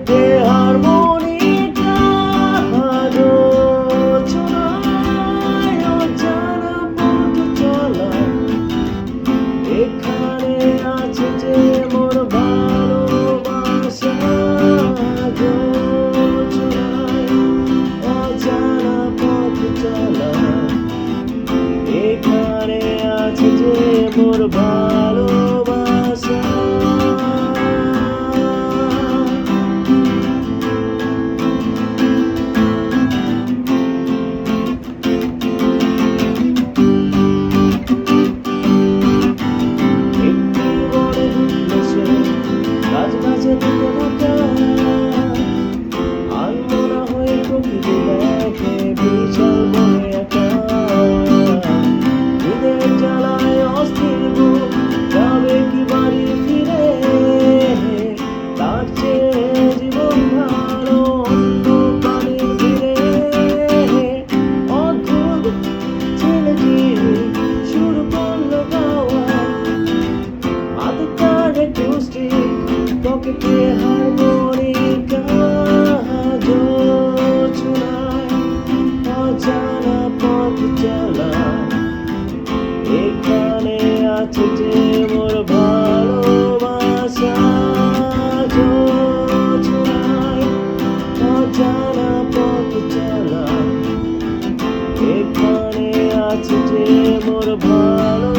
পকেটে হারমোনিটা জোছনায় অজানা পথ চলা। এখানে আছে যে মোর ভালোবাসা জোছনায় অজানা পথ চলা। এখানে আছে যে মোর ভালোবাসা। গাছে থেকে ঢাকা আনমনা হয়ে প্রকৃতি দেখে বিশাল বনে একা। ঈদের জ্বালায় অস্থির বুক যাবে কি বাড়ি ফিরে। তার চেয়ে জীবন ভালো অন্য প্রাণীর ভিড়ে। অদ্ভুত ছেলেটি সুর করল গাওয়া। হাতে কাঁধে টুসটি পকেটে হারমোনিকা জোছনায় অজানা পথ চলা। এখানে আছে যে মোর ভালোবাসা জোছনায় অজানা পথ চলা। এখানে আছে যে মোর ভালো